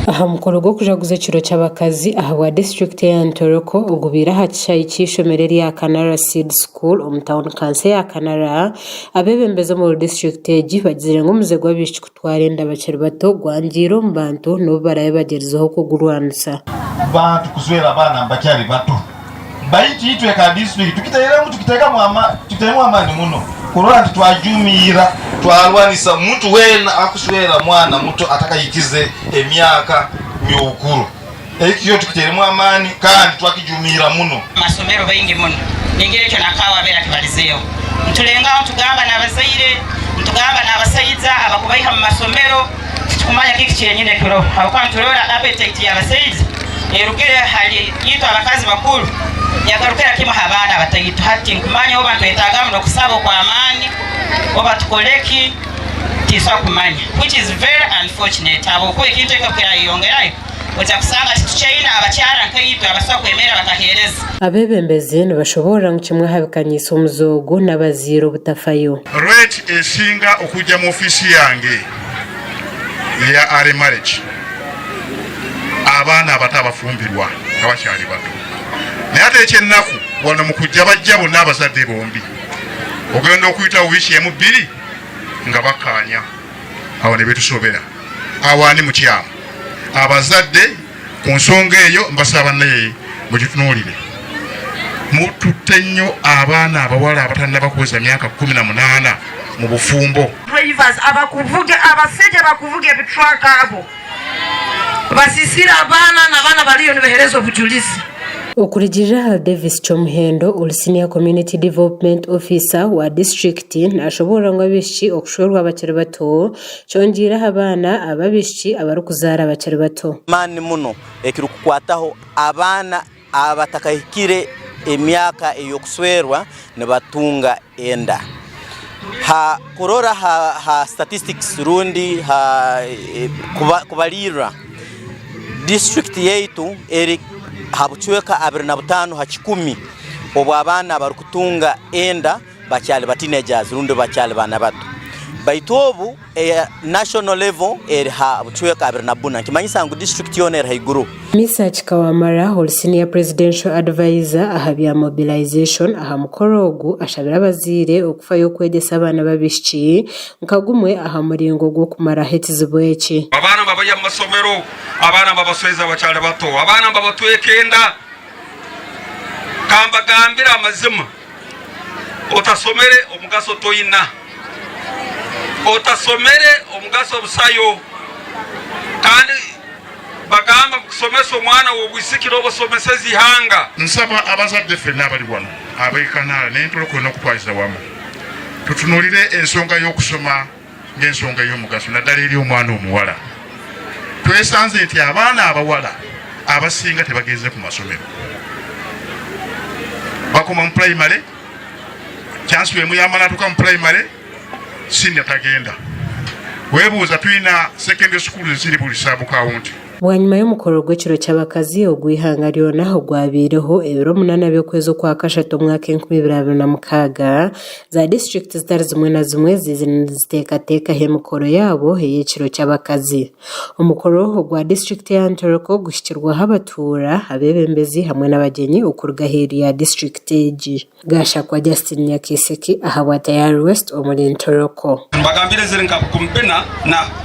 aha mukoro gwo kujaguza kiro cy'abakazi aha wa district ya Ntoroko ugubira hacayi cy'ishomereri ya Kanara Seed School umtown kanse ya Kanara abebembeza mu district eji bagizire ngo muze gwabishye kutwarenda bakiri bato gwangiro mbantu no baraye bagerizaho kugurwanisa bantu kuzwera abana mbacyari bato bayiti yitwe ka district tukitera mu tukitemu amani muno kurwandi twajumira twalwanisa muntu wena akuswera mwana muto atakayikize emyaka myukuru ekiyo tukiteremu amani kandi twakijumira muno masomero bayingi muno ningire cyo nakawa bera kibalizeyo ntulenga tugamba nabazaire ntugamba nabasaiza abakubayiha mu masomero tukumanya kiki cyenyine kiro abakwa turora appetite y'abasaiza erugere hali yitwa abakazi bakuru yagarukira kimo habana batayito hati kumanya oba twetaga mu kusaba kwa amani oba tukoleki tiswa kumanya, which is very unfortunate. Abo ko ikintu ekakira yongerayo oza kusanga tuchaina abacyara nkayitwa abaswa kwemera bakahereza abebembeze bashobora nkimwe habikanyisa umuzogo n'abaziro butafayo rate esinga okujja mu ofisi yange ya are marriage abana abatabafumbirwa abacyali bato nate ekyennaku wano mukujja bajja bonna abazadde bombi ogenda okuyita wiiki emu bbiri nga bakanya awo ne betusobera awani mu kyama abazadde ku nsonga eyo mbasaba naye mugitunuulire mututte nnyo abaana abawala abatannaba kuweza myaka 18 mu bufumbo drivers abakuvuga abasajja bakuvuga ebitruck abo basisira abaana n'abaana baliyo nibahereza obujulizi Okurigirira Davis Chomuhendo Senior Community Development Officer wa district ashobora ngo abishi okushorwa abakiri bato cyongira abana ababishi abarukuzara abakiri bato mani muno ekiri kukwataho abana abatakahikire emyaka eyokuswerwa ne batunga enda ha kurora ha statistics rundi ha kubalira district yaitu eri habuchweka 25 ha 10 obwa abana barukutunga enda bakyali ba teenagers rundi bakyali bana bato baitobu national level eri habuchweka 24 kimanyisa ngo district yoner haiguru Misa Chikawamara Senior Presidential Advisor ahabya mobilization aha mukorogu ashabira abazire okufayo kwegesa abana babishyi nkagumwe aha muringo gwo kumara hetizibweki abana babaya masomero abana babasweza bacyali bato abana babatwekenda kamba gambira amazima otasomere omugaso toyina otasomere omugaso busayo kandi bagamba kusomesa omwana wobwisikiro obusomesezi hanga nsaba abazadde ffenna abali wano abekanala n'entoloko n'okutwaliza wamu tutunulire ensonga y'okusoma ng'ensonga y'omugaso naddala eri omwana omuwala twesanze nti abaana abawala abasinga tebagenze ku masomero bakoma mu primary chansi wemu yamanatuka mu primary senior tagenda webuuza tulina secondary school ziri buli saabu kawunti Bwanyuma y'umukoro gw'ekiro cy'abakazi ogwihanga lyona ogwabireho ebiro 8 by'okwezi kwa kashatu mwaka 2026 za district zitari zimwe na zimwe ziteekateka hemukoro yabo y'ekiro cy'abakazi umukoro ogwa district ya Ntoroko gushyikirwaho abatura abebembezi hamwe n'abagenyi okuruga heri ya district eji Gashakwa Justin Nyakiseki aha wa Tayari West omuri Ntoroko mbagambire ziri nka kumpena na